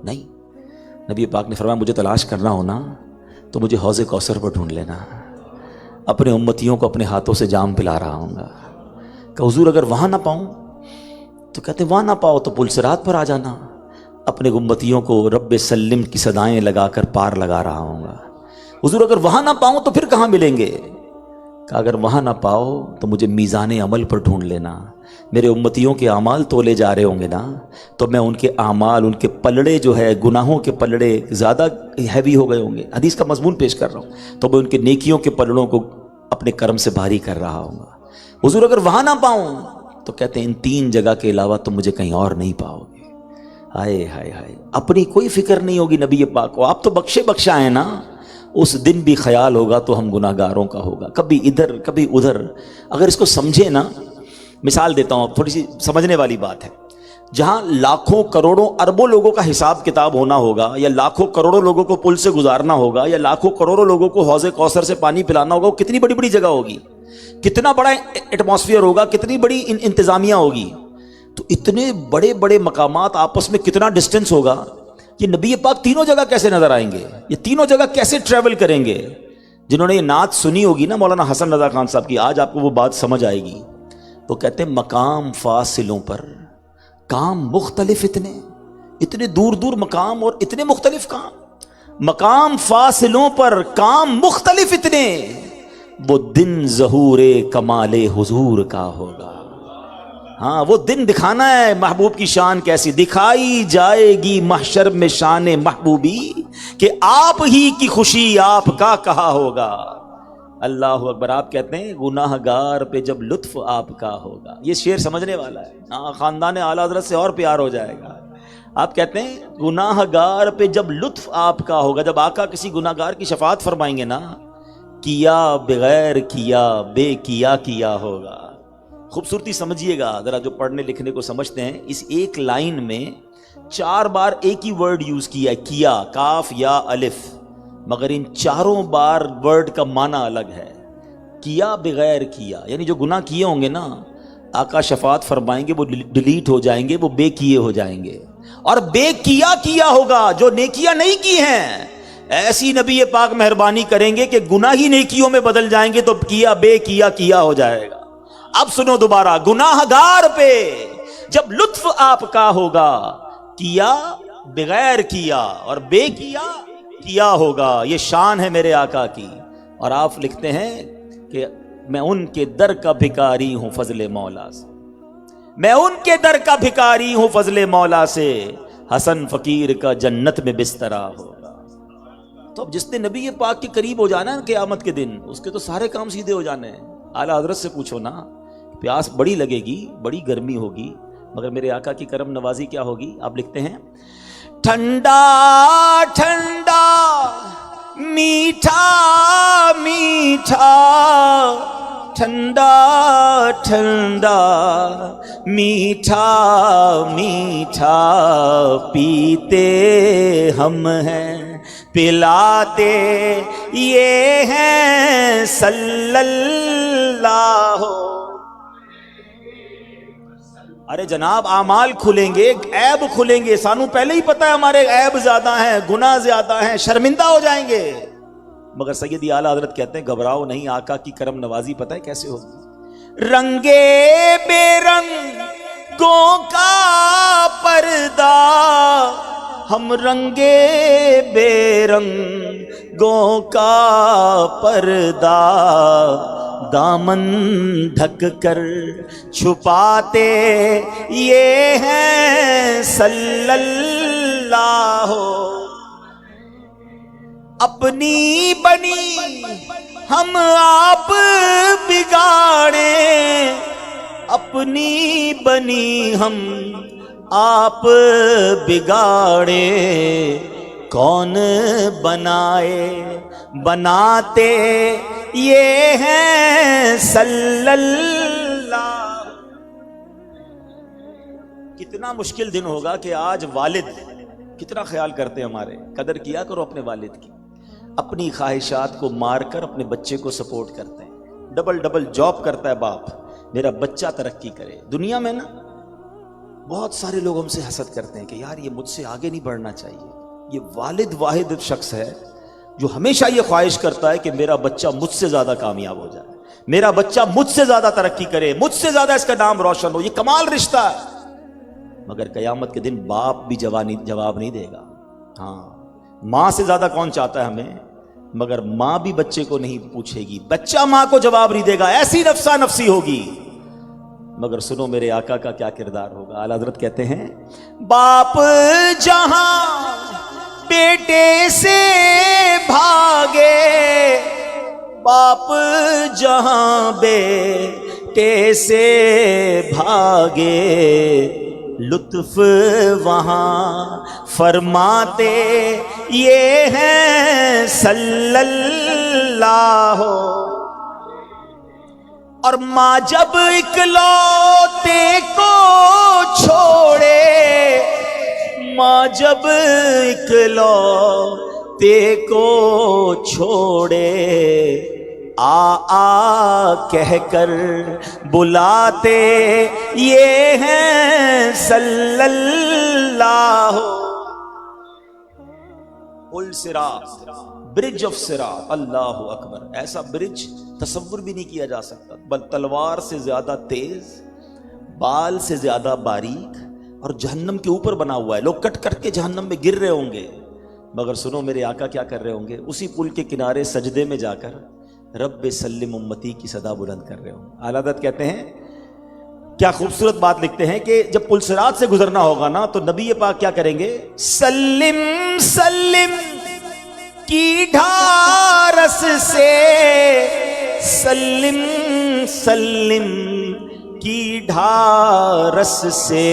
نہیں، نبی پاک نے فرمایا مجھے تلاش کرنا ہو نا تو مجھے حوض کوثر پر ڈھونڈ لینا، اپنے امتیوں کو اپنے ہاتھوں سے جام پلا رہا ہوں گا۔ کہ حضور اگر وہاں نہ پاؤں تو کہتے وہاں نہ پاؤ تو پل صراط پر آ جانا، اپنے امتیوں کو رب سلم کی صدائیں لگا کر پار لگا رہا ہوں گا۔ حضور اگر وہاں نہ پاؤں تو پھر کہاں ملیں گے؟ کہ اگر وہاں نہ پاؤ تو مجھے میزان عمل پر ڈھونڈ لینا، میرے امتیوں کے اعمال تولے جا رہے ہوں گے نا تو میں ان کے اعمال، ان کے پلڑے جو ہے گناہوں کے پلڑے زیادہ ہیوی ہو گئے ہوں گے، حدیث کا مضمون پیش کر رہا ہوں، تو میں ان کے نیکیوں کے پلڑوں کو اپنے کرم سے بھاری کر رہا ہوں گا۔ حضور اگر وہاں نہ پاؤں تو کہتے ہیں ان 3 جگہ کے علاوہ تم مجھے کہیں اور نہیں پاؤ گے۔ ہائے ہائے ہائے، اپنی کوئی فکر نہیں ہوگی نبی پاک کو، آپ تو بخشے بخشا ہیں نا، اس دن بھی خیال ہوگا تو ہم گناہ گاروں کا ہوگا، کبھی ادھر کبھی ادھر۔ اگر اس کو سمجھے نا، مثال دیتا ہوں، تھوڑی سی سمجھنے والی بات ہے، جہاں لاکھوں کروڑوں اربوں لوگوں کا حساب کتاب ہونا ہوگا، یا لاکھوں کروڑوں لوگوں کو پل سے گزارنا ہوگا، یا لاکھوں کروڑوں لوگوں کو حوض کوثر سے پانی پلانا ہوگا، وہ کتنی بڑی بڑی جگہ ہوگی، کتنا بڑا ایٹماسفیئر ہوگا، کتنی بڑی انتظامیہ ہوگی، تو اتنے بڑے بڑے مقامات آپس میں کتنا ڈسٹنس ہوگا، یہ نبی پاک تینوں جگہ کیسے نظر آئیں گے، یہ تینوں جگہ کیسے ٹریول کریں گے؟ جنہوں نے یہ نعت سنی ہوگی نا مولانا حسن رضا خان صاحب کی، آج آپ کو وہ بات سمجھ آئے گی۔ وہ کہتے ہیں مقام فاصلوں پر کام مختلف، اتنے دور دور مقام اور اتنے مختلف کام، مقام فاصلوں پر کام مختلف اتنے، وہ دن ظہور کمال حضور کا ہوگا۔ ہاں وہ دن دکھانا ہے محبوب کی شان کیسی، دکھائی جائے گی محشر میں شان محبوبی، کہ آپ ہی کی خوشی آپ کا کہا ہوگا۔ اللہ اکبر۔ آپ کہتے ہیں گناہ گار پہ جب لطف آپ کا ہوگا، یہ شعر سمجھنے والا ہے، ہاں خاندان اعلیٰ حضرت سے اور پیار ہو جائے گا۔ آپ کہتے ہیں گناہ گار پہ جب لطف آپ کا ہوگا، جب آقا کسی گناہ گار کی شفاعت فرمائیں گے نا، کیا بغیر کیا بے کیا ہوگا۔ خوبصورتی سمجھیے گا ذرا، جو پڑھنے لکھنے کو سمجھتے ہیں، اس ایک لائن میں 4 بار ایک ہی ورڈ یوز کیا ہے، کیا، کاف یا الف، مگر ان 4 بار ورڈ کا معنی الگ ہے۔ کیا بغیر کیا، یعنی جو گناہ کیے ہوں گے نا، آقا شفاعت فرمائیں گے وہ ڈیلیٹ ہو جائیں گے، وہ بے کیے ہو جائیں گے، اور بے کیا ہوگا جو نیکیاں نہیں کی ہیں، ایسی نبی پاک مہربانی کریں گے کہ گناہ ہی نیکیوں میں بدل جائیں گے، تو کیا بے کیا ہو جائے گا۔ اب سنو دوبارہ، گناہ گار پہ جب لطف آپ کا ہوگا، کیا بغیر کیا اور بے کیا ہوگا، یہ شان ہے میرے آقا کی۔ اور آپ لکھتے ہیں کہ میں ان کے در کا بھکاری ہوں فضل مولا سے، میں ان کے در کا بھکاری ہوں فضل مولا سے، حسن فقیر کا جنت میں بسترا ہوگا۔ تو اب جس نے نبی پاک کے قریب ہو جانا ہے قیامت کے دن، اس کے تو سارے کام سیدھے ہو جانے ہیں۔ اعلیٰ حضرت سے پوچھو نا، پیاس بڑی لگے گی، بڑی گرمی ہوگی، مگر میرے آقا کی کرم نوازی کیا ہوگی؟ آپ لکھتے ہیں ٹھنڈا ٹھنڈا میٹھا میٹھا، ٹھنڈا ٹھنڈا میٹھا میٹھا، پیتے ہم ہیں پلاتے یہ ہیں صلی اللہ۔ ارے جناب اعمال کھلیں گے، عیب کھلیں گے، سانو پہلے ہی پتہ ہے ہمارے عیب زیادہ ہیں، گناہ زیادہ ہیں، شرمندہ ہو جائیں گے، مگر سیدی اعلیٰ حضرت کہتے ہیں گھبراؤ نہیں، آقا کی کرم نوازی پتہ ہے کیسے ہوگی؟ رنگے بے رنگوں کا پردہ، ہم رنگے بے رنگوں کا پردہ، دامن ڈھک کر چھپاتے یہ ہیں صلی اللہ۔ اپنی بنی ہم آپ بگاڑیں، اپنی بنی ہم آپ بگاڑے، کون بنائے بناتے یہ ہیں صلی اللہ۔ کتنا مشکل دن ہوگا کہ آج والد کتنا خیال کرتے ہیں ہمارے، قدر کیا کرو اپنے والد کی، اپنی خواہشات کو مار کر اپنے بچے کو سپورٹ کرتے ہیں، ڈبل جاب کرتا ہے باپ، میرا بچہ ترقی کرے دنیا میں نا، بہت سارے لوگ ہم سے حسد کرتے ہیں کہ یار یہ مجھ سے آگے نہیں بڑھنا چاہیے. یہ والد واحد شخص ہے جو ہمیشہ یہ خواہش کرتا ہے کہ میرا بچہ مجھ سے زیادہ کامیاب ہو جائے, میرا بچہ مجھ سے زیادہ ترقی کرے, مجھ سے زیادہ اس کا نام روشن ہو. یہ کمال رشتہ ہے. مگر قیامت کے دن باپ بھی جواب نہیں دے گا. ہاں, ماں سے زیادہ کون چاہتا ہے ہمیں, مگر ماں بھی بچے کو نہیں پوچھے گی, بچہ ماں کو جواب نہیں دے گا. ایسی نفسا نفسی ہوگی. مگر سنو میرے آقا کا کیا کردار ہوگا. اعلیٰ حضرت کہتے ہیں باپ جہاں بیٹے سے بھاگے, باپ جہاں بیٹے سے بھاگے, لطف وہاں فرماتے یہ ہیں صلی اللہ. اور ماں جب اکلوتے کو چھوڑے, ماں جب اکلوتے کو چھوڑے, آ کہہ کر بلاتے یہ ہیں صلی اللہ. پل صراط, برج آف صراط, اللہ اکبر. ایسا برج تصور بھی نہیں کیا جا سکتا. بل تلوار سے زیادہ تیز, بال سے زیادہ باریک, اور جہنم کے اوپر بنا ہوا ہے. لوگ کٹ کٹ کے جہنم میں گر رہے ہوں گے, مگر سنو میرے آقا کیا کر رہے ہوں گے, اسی پل کے کنارے سجدے میں جا کر رب سلم امتی کی صدا بلند کر رہے ہوں. اعلیٰ حضرت کہتے ہیں کیا خوبصورت بات لکھتے ہیں کہ جب پل صراط سے گزرنا ہوگا نا تو نبی پاک کیا کریں گے, سلم سلم کی ڈھارس سے, سلم سلم کی ڈھارس سے,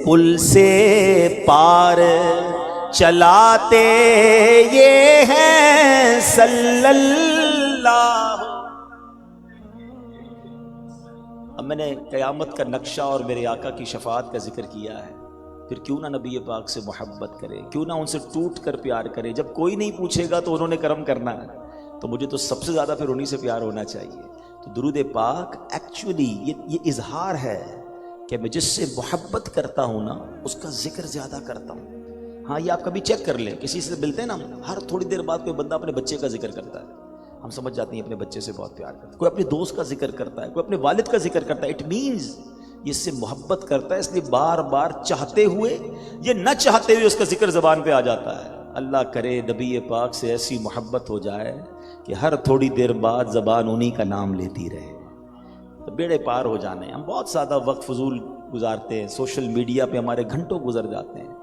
پل سے پار چلاتے یہ ہیں صلی اللہ. اب میں نے قیامت کا نقشہ اور میرے آقا کی شفاعت کا ذکر کیا ہے, پھر کیوں نہ نبی پاک سے محبت کرے, کیوں نہ ان سے ٹوٹ کر پیار کرے. جب کوئی نہیں پوچھے گا تو انہوں نے کرم کرنا ہے, تو مجھے تو سب سے زیادہ پھر انہی سے پیار ہونا چاہیے. تو درود پاک ایکچولی یہ اظہار ہے کہ میں جس سے محبت کرتا ہوں نا اس کا ذکر زیادہ کرتا ہوں. ہاں, یہ آپ کبھی چیک کر لیں, کسی سے ملتے ہیں نا, ہر تھوڑی دیر بعد کوئی بندہ اپنے بچے کا ذکر کرتا ہے. ہم سمجھ جاتے ہیں اپنے بچے سے بہت پیار کرتا ہے. کوئی اپنے دوست کا ذکر کرتا ہے, کوئی اپنے والد کا ذکر کرتا ہے. اٹ مینز یہ اس سے محبت کرتا ہے, اس لیے بار بار چاہتے ہوئے یہ نہ چاہتے ہوئے اس کا ذکر زبان پہ آ جاتا ہے. اللہ کرے نبی پاک سے ایسی محبت ہو جائے کہ ہر تھوڑی دیر بعد زبان انہی کا نام لیتی رہے, تو بیڑے پار ہو جانے. ہم بہت زیادہ وقت فضول گزارتے ہیں, سوشل میڈیا پہ ہمارے گھنٹوں گزر جاتے ہیں,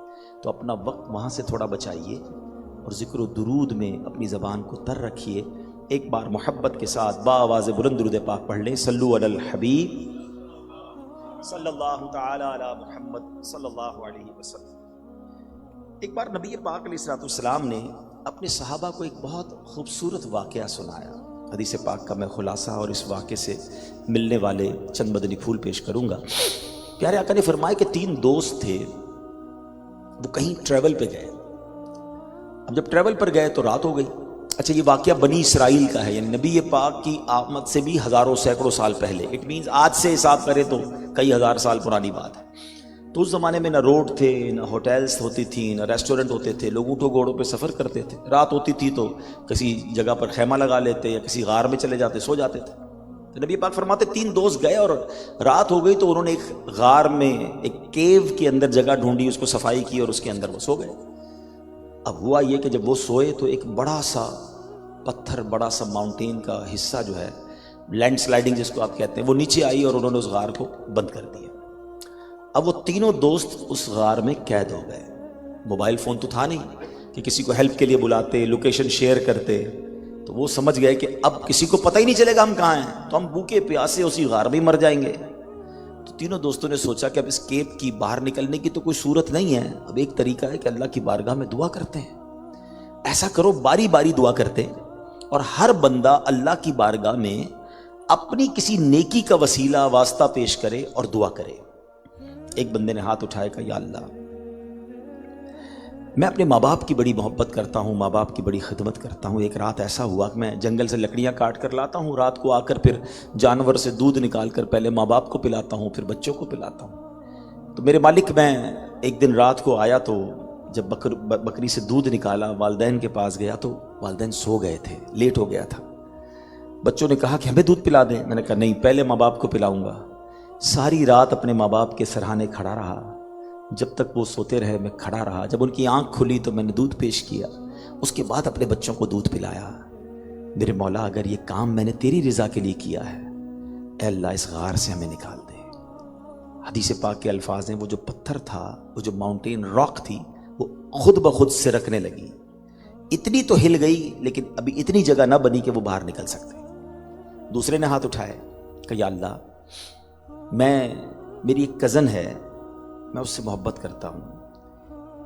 تو اپنا وقت وہاں سے تھوڑا بچائیے اور ذکر و درود میں اپنی زبان کو تر رکھیے. ایک بار محبت کے ساتھ با آواز بلند درود پاک پڑھ لیں, صلو علی الحبیب صلی اللہ تعالی علی محمد صلی اللہ علیہ وسلم. ایک بار نبی پاک علیہ السلام نے اپنے صحابہ کو ایک بہت خوبصورت واقعہ سنایا. حدیث پاک کا میں خلاصہ اور اس واقعے سے ملنے والے چند مدنی پھول پیش کروں گا. پیارے آقا نے فرمایا کہ 3 دوست تھے, وہ کہیں ٹریول پہ گئے. اب جب ٹریول پر گئے تو رات ہو گئی. اچھا, یہ واقعہ بنی اسرائیل کا ہے, یعنی نبی پاک کی آمد سے بھی ہزاروں سینکڑوں سال پہلے. اٹ مینز آج سے حساب کرے تو کئی ہزار سال پرانی بات ہے. تو اس زمانے میں نہ روڈ تھے, نہ ہوٹلز ہوتی تھیں, نہ ریسٹورنٹ ہوتے تھے. لوگ اونٹوں گھوڑوں پہ سفر کرتے تھے. رات ہوتی تھی تو کسی جگہ پر خیمہ لگا لیتے یا کسی غار میں چلے جاتے, سو جاتے تھے. تو نبی پاک فرماتے 3 دوست گئے اور رات ہو گئی تو انہوں نے ایک غار میں, ایک کیو کے اندر جگہ ڈھونڈی, اس کو صفائی کی اور اس کے اندر وہ سو گئے. اب ہوا یہ کہ جب وہ سوئے تو ایک بڑا سا پتھر, بڑا سا ماؤنٹین کا حصہ جو ہے, لینڈ سلائڈنگ جس کو آپ کہتے ہیں, وہ نیچے آئی اور انہوں نے اس غار کو بند کر دیا. اب وہ تینوں دوست اس غار میں قید ہو گئے. موبائل فون تو تھا نہیں کہ کسی کو ہیلپ کے لیے بلاتے, لوکیشن شیئر کرتے, تو وہ سمجھ گئے کہ اب کسی کو پتہ ہی نہیں چلے گا ہم کہاں ہیں, تو ہم بھوکے پیاسے اسی غار میں مر جائیں گے. تو تینوں دوستوں نے سوچا کہ اب اس کیپ کی باہر نکلنے کی تو کوئی صورت نہیں ہے. اب ایک طریقہ ہے کہ اللہ کی بارگاہ میں دعا کرتے ہیں. ایسا کرو, باری باری دعا کرتے ہیں اور ہر بندہ اللہ کی بارگاہ میں اپنی کسی نیکی کا وسیلہ واسطہ پیش کرے اور دعا کرے. ایک بندے نے ہاتھ اٹھائے, کہا یا اللہ میں اپنے ماں باپ کی بڑی محبت کرتا ہوں, ماں باپ کی بڑی خدمت کرتا ہوں. ایک رات ایسا ہوا کہ میں جنگل سے لکڑیاں کاٹ کر لاتا ہوں, رات کو آ کر پھر جانور سے دودھ نکال کر پہلے ماں باپ کو پلاتا ہوں, پھر بچوں کو پلاتا ہوں. تو میرے مالک، میں ایک دن رات کو آیا تو جب بکری سے دودھ نکالا، والدین کے پاس گیا تو والدین سو گئے تھے، لیٹ ہو گیا تھا۔ بچوں نے کہا کہ ہمیں دودھ پلا دیں، میں نے کہا نہیں، پہلے ماں باپ کو پلاؤں گا۔ ساری رات اپنے ماں باپ کے سرہانے کھڑا رہا، جب تک وہ سوتے رہے میں کھڑا رہا۔ جب ان کی آنکھ کھلی تو میں نے دودھ پیش کیا، اس کے بعد اپنے بچوں کو دودھ پلایا۔ میرے مولا، اگر یہ کام میں نے تیری رضا کے لیے کیا ہے، اے اللہ اس غار سے ہمیں نکال دے۔ حدیث پاک کے الفاظ ہیں، وہ جو پتھر تھا، وہ جو ماؤنٹین راک تھی، وہ خود بخود سرکنے لگی۔ اتنی تو ہل گئی لیکن ابھی اتنی جگہ نہ بنی کہ وہ باہر نکل سکتے۔ دوسرے نے ہاتھ اٹھائے کہ یا اللہ، میری ایک کزن ہے، میں اس سے محبت کرتا ہوں،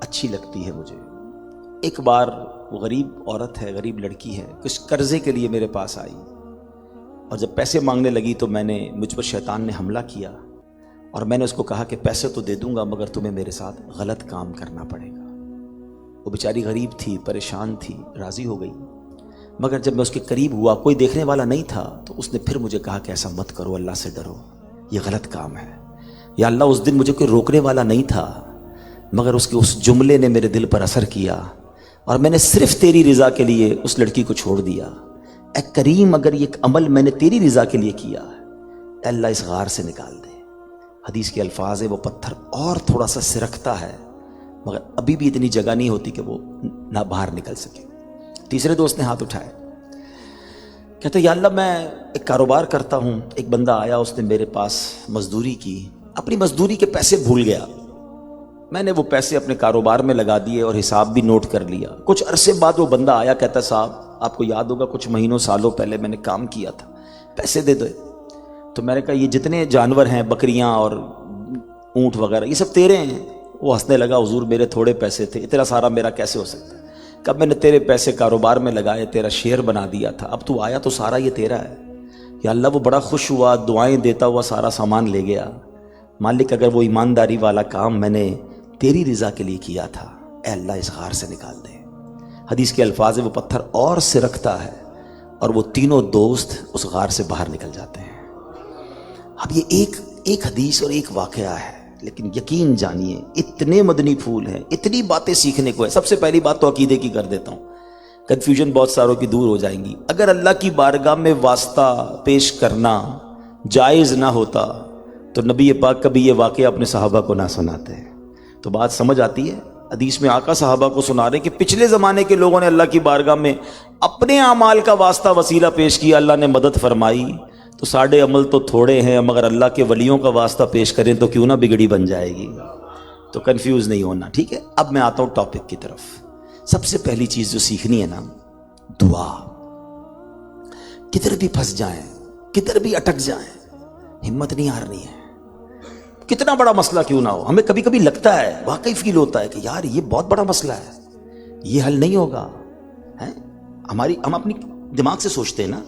اچھی لگتی ہے مجھے۔ ایک بار وہ غریب عورت ہے، غریب لڑکی ہے، کچھ قرضے کے لیے میرے پاس آئی، اور جب پیسے مانگنے لگی تو مجھ پر شیطان نے حملہ کیا، اور میں نے اس کو کہا کہ پیسے تو دے دوں گا مگر تمہیں میرے ساتھ غلط کام کرنا پڑے گا۔ وہ بیچاری غریب تھی، پریشان تھی، راضی ہو گئی، مگر جب میں اس کے قریب ہوا، کوئی دیکھنے والا نہیں تھا، تو اس نے پھر مجھے کہا کہ ایسا مت کرو، اللہ سے ڈرو، یہ غلط کام ہے۔ یا اللہ، اس دن مجھے کوئی روکنے والا نہیں تھا، مگر اس کے اس جملے نے میرے دل پر اثر کیا، اور میں نے صرف تیری رضا کے لیے اس لڑکی کو چھوڑ دیا۔ اے کریم، اگر یہ ایک عمل میں نے تیری رضا کے لیے کیا، اے اللہ اس غار سے نکال دے۔ حدیث کے الفاظ ہے، وہ پتھر اور تھوڑا سا سرکتا ہے، مگر ابھی بھی اتنی جگہ نہیں ہوتی کہ وہ نہ باہر نکل سکے۔ تیسرے دوست نے ہاتھ اٹھائے، کہتے یا اللہ، میں ایک کاروبار کرتا ہوں، ایک بندہ آیا، اس نے میرے پاس مزدوری کی، اپنی مزدوری کے پیسے بھول گیا، میں نے وہ پیسے اپنے کاروبار میں لگا دیے اور حساب بھی نوٹ کر لیا۔ کچھ عرصے بعد وہ بندہ آیا، کہتا صاحب آپ کو یاد ہوگا کچھ مہینوں سالوں پہلے میں نے کام کیا تھا، پیسے دے دو۔ تو میں نے کہا یہ جتنے جانور ہیں، بکریاں اور اونٹ وغیرہ، یہ سب تیرے ہیں؟ وہ ہنسنے لگا، حضور میرے تھوڑے پیسے تھے، اتنا سارا میرا کیسے ہو سکتا ہے؟ کب میں نے تیرے پیسے کاروبار میں لگائے، تیرا شیئر بنا دیا تھا، اب تو آیا تو سارا یہ تیرا ہے۔ یا اللہ، وہ بڑا خوش ہوا، دعائیں دیتا ہوا سارا سامان لے گیا۔ مالک، اگر وہ ایمانداری والا کام میں نے تیری رضا کے لیے کیا تھا، اے اللہ اس غار سے نکال دے۔ حدیث کے الفاظ ہے، وہ پتھر اور سرکتا ہے، اور وہ تینوں دوست اس غار سے باہر نکل جاتے ہیں۔ اب یہ ایک حدیث اور ایک واقعہ ہے، لیکن یقین جانیے اتنے مدنی پھول ہیں، اتنی باتیں سیکھنے کو ہے۔ سب سے پہلی بات تو عقیدے کی کر دیتا ہوں، کنفیوژن بہت ساروں کی دور ہو جائیں گی۔ اگر اللہ کی بارگاہ میں واسطہ پیش کرنا جائز نہ ہوتا تو نبی پاک کبھی یہ واقعہ اپنے صحابہ کو نہ سناتے۔ تو بات سمجھ آتی ہے؟ حدیث میں آقا صحابہ کو سنا رہے کہ پچھلے زمانے کے لوگوں نے اللہ کی بارگاہ میں اپنے اعمال کا واسطہ وسیلہ پیش کیا، اللہ نے مدد فرمائی۔ تو ساڑھے عمل تو تھوڑے ہیں، مگر اللہ کے ولیوں کا واسطہ پیش کریں تو کیوں نہ بگڑی بن جائے گی۔ تو کنفیوز نہیں ہونا، ٹھیک ہے؟ اب میں آتا ہوں ٹاپک کی طرف۔ سب سے پہلی چیز جو سیکھنی ہے نا، دعا۔ کدھر بھی پھنس جائیں، کدھر بھی اٹک جائیں، ہمت نہیں ہارنی ہے۔ کتنا بڑا مسئلہ کیوں نہ ہو، ہمیں کبھی کبھی لگتا ہے، واقعی فیل ہوتا ہے کہ یار یہ بہت بڑا مسئلہ ہے، یہ حل نہیں ہوگا۔ ہم اپنی دماغ سے سوچتے ہیں نا،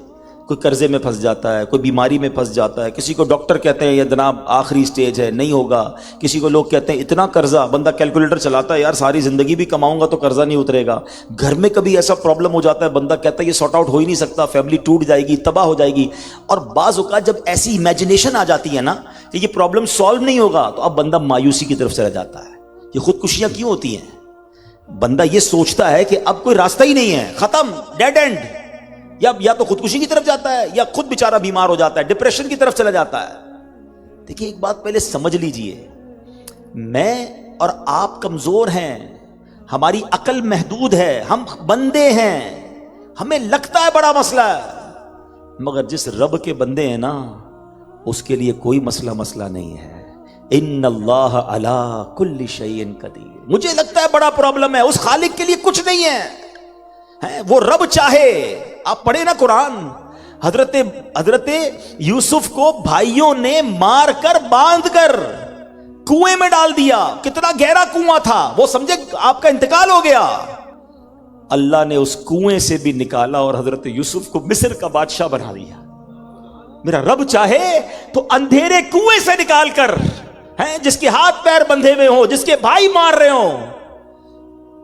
کوئی قرضے میں پھنس جاتا ہے، کوئی بیماری میں پھنس جاتا ہے، کسی کو ڈاکٹر کہتے ہیں یہ جناب آخری سٹیج ہے، نہیں ہوگا، کسی کو لوگ کہتے ہیں اتنا قرضہ، بندہ کیلکولیٹر چلاتا ہے، یار ساری زندگی بھی کماؤں گا تو قرضہ نہیں اترے گا۔ گھر میں کبھی ایسا پرابلم ہو جاتا ہے، بندہ کہتا ہے یہ سارٹ آؤٹ ہو ہی نہیں سکتا، فیملی ٹوٹ جائے گی، تباہ ہو جائے گی۔ اور بعض اوقات جب ایسی امیجنیشن آ جاتی ہے نا کہ یہ پرابلم سالو نہیں ہوگا، تو اب بندہ مایوسی کی طرف چلا جاتا ہے۔ یہ خودکشیاں کیوں ہوتی ہیں؟ بندہ یہ سوچتا ہے کہ اب کوئی راستہ ہی نہیں ہے، ختم، ڈیڈ اینڈ، یا تو خودکشی کی طرف جاتا ہے یا خود بیچارہ بیمار ہو جاتا ہے، ڈپریشن کی طرف چلا جاتا ہے۔ دیکھیے ایک بات پہلے سمجھ لیجئے، میں اور آپ کمزور ہیں، ہماری عقل محدود ہے، ہم بندے ہیں، ہمیں لگتا ہے بڑا مسئلہ ہے، مگر جس رب کے بندے ہیں نا، اس کے لیے کوئی مسئلہ نہیں ہے۔ ان اللہ علی کل شیء قدیر۔ مجھے لگتا ہے بڑا پرابلم ہے، اس خالق کے لیے کچھ نہیں ہے۔ وہ رب چاہے، آپ پڑھیں نا قرآن، حضرت یوسف کو بھائیوں نے مار کر باندھ کر کنویں میں ڈال دیا، کتنا گہرا کنواں تھا، وہ سمجھے آپ کا انتقال ہو گیا، اللہ نے اس کنویں سے بھی نکالا اور حضرت یوسف کو مصر کا بادشاہ بنا دیا۔ میرا رب چاہے تو اندھیرے کنویں سے نکال کر، جس کے ہاتھ پیر بندھے ہوئے ہوں، جس کے بھائی مار رہے ہوں،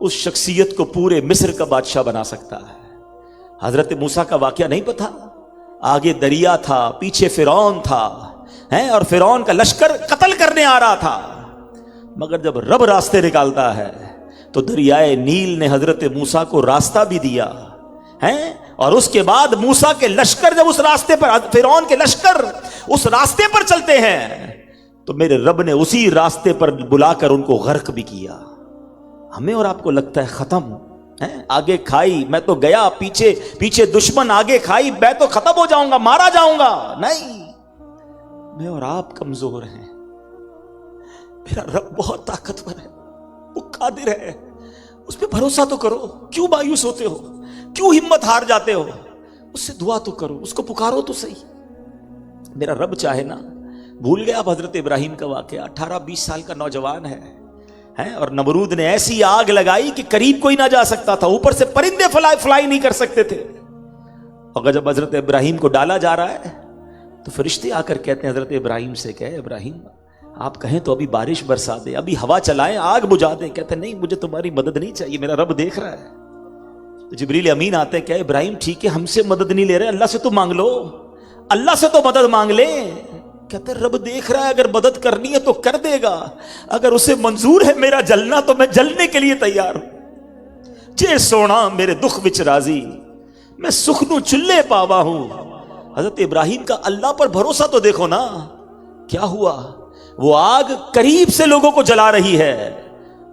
اس شخصیت کو پورے مصر کا بادشاہ بنا سکتا ہے۔ حضرت موسیٰ کا واقعہ نہیں پتا، آگے دریا تھا، پیچھے فرعون تھا، اور فرعون کا لشکر قتل کرنے آ رہا تھا، مگر جب رب راستے نکالتا ہے تو دریائے نیل نے حضرت موسیٰ کو راستہ بھی دیا ہے، اور اس کے بعد موسیٰ کے لشکر جب اس راستے پر، فرعون کے لشکر اس راستے پر چلتے ہیں تو میرے رب نے اسی راستے پر بلا کر ان کو غرق بھی کیا۔ ہمیں اور آپ کو لگتا ہے ختم ہے، آگے کھائی میں تو گیا، پیچھے پیچھے دشمن، آگے کھائی میں تو ختم ہو جاؤں گا، مارا جاؤں گا۔ نہیں، میں اور آپ کمزور ہیں، میرا رب بہت طاقتور ہے، وہ قادر ہے، اس پہ بھروسہ تو کرو۔ کیوں مایوس ہوتے ہو؟ کیوں ہمت ہار جاتے ہو؟ اس سے دعا تو کرو، اس کو پکارو تو صحیح۔ میرا رب چاہے نا، بھول گیا آپ حضرت ابراہیم کا واقعہ، 18-20 سال کا نوجوان ہے اور نمرود نے ایسی آگ لگائی کہ قریب کوئی نہ جا سکتا تھا، اوپر سے پرندے فلائی نہیں کر سکتے تھے۔ اور جب حضرت ابراہیم کو ڈالا جا رہا ہے تو فرشتے آ کر کہتے ہیں حضرت ابراہیم سے کہ ابراہیم آپ کہیں تو ابھی بارش برسا دے، ابھی ہوا چلائیں، آگ بجھا دیں۔ کہتے ہیں نہیں، مجھے تمہاری مدد نہیں چاہیے، میرا رب دیکھ رہا ہے۔ تو جبریل امین آتے ہیں کہ ابراہیم ٹھیک ہے، ہم سے مدد نہیں لے رہے، اللہ سے تو مانگ لو، اللہ سے تو مدد مانگ لیں۔ کہتے ہیں رب دیکھ رہا ہے، اگر مدد کرنی ہے تو کر دے گا، اگر اسے منظور ہے میرا جلنا تو میں جلنے کے لیے تیار ہوں۔ جے سونا میرے دکھ وچ راضی، میں سکھ نو چلے پاوا ہوں۔ حضرت ابراہیم کا اللہ پر بھروسہ تو دیکھو نا، کیا ہوا؟ وہ آگ قریب سے لوگوں کو جلا رہی ہے۔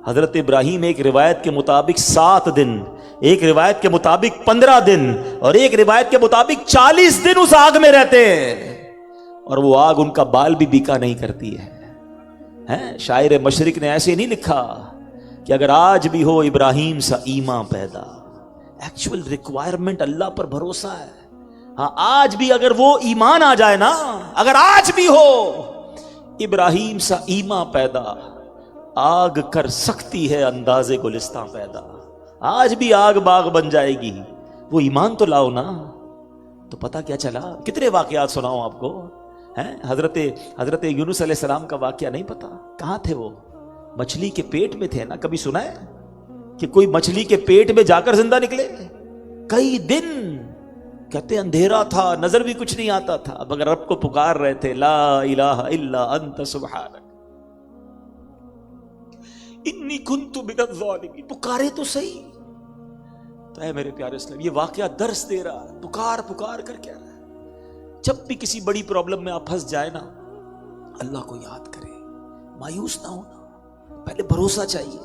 حضرت ابراہیم ایک روایت کے مطابق 7 دن، ایک روایت کے مطابق 15 دن، اور ایک روایت کے مطابق 40 دن اس آگ میں رہتے ہیں، اور وہ آگ ان کا بال بھی بیکا نہیں کرتی ہے۔ شاعر مشرق نے ایسے نہیں لکھا کہ اگر آج بھی ہو ابراہیم سا ایمان پیدا، ایکچوئل ریکوائرمنٹ اللہ پر بھروسہ ہے۔ ہاں آج بھی اگر وہ ایمان آ جائے نا، اگر آج بھی ہو ابراہیم سا ایمان پیدا، آگ کر سکتی ہے انداز گلستان پیدا۔ آج بھی آگ باغ بن جائے گی، وہ ایمان تو لاؤ نا۔ تو پتہ کیا چلا؟ کتنے واقعات سناؤں آپ کو؟ حضرت یونس علیہ السلام کا واقعہ نہیں پتا؟ کہاں تھے وہ؟ مچھلی کے پیٹ میں تھے نا۔ کبھی سنا ہے کہ کوئی مچھلی کے پیٹ میں جا کر زندہ نکلے؟ کئی دن، کہتے اندھیرا تھا، نظر بھی کچھ نہیں آتا تھا، اب اگر رب کو پکار رہے تھے، لا الہ الا انت سبحانک انی کنت من الظالمین، پکارے تو صحیح۔ تو اے میرے پیارے اسلام، یہ واقعہ درس دے رہا ہے، پکار پکار کر کیا رہا ہے۔ جب بھی کسی بڑی پرابلم میں آپ پھنس جائے نا، اللہ کو یاد کرے، مایوس نہ ہونا، پہلے بھروسہ چاہیے،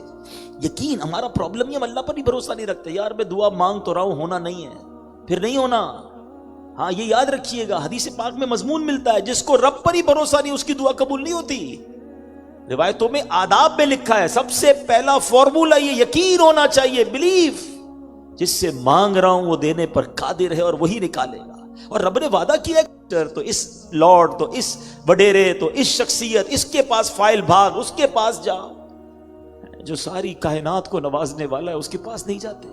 یقین۔ ہمارا پرابلم یہ ہم اللہ پر ہی بھروسہ نہیں رکھتے، یار میں دعا مانگ تو رہا ہوں، ہونا نہیں ہے، پھر نہیں ہونا۔ ہاں یہ یاد رکھیے گا، حدیث پاک میں مضمون ملتا ہے، جس کو رب پر ہی بھروسہ نہیں، اس کی دعا قبول نہیں ہوتی۔ روایتوں میں آداب میں لکھا ہے، سب سے پہلا فارمولا یہ یقین ہونا چاہیے، بلیف۔ جس سے مانگ رہا ہوں وہ دینے پر قادر ہے اور وہی نکالے گا، اور رب نے وعدہ کیا ہے تو اس لارڈ، تو اس وڈیرے، تو اس شخصیت، اس کے پاس فائل بھاگ، اس کے پاس جا۔ جو ساری کائنات کو نوازنے والا ہے اس کے پاس نہیں جاتے،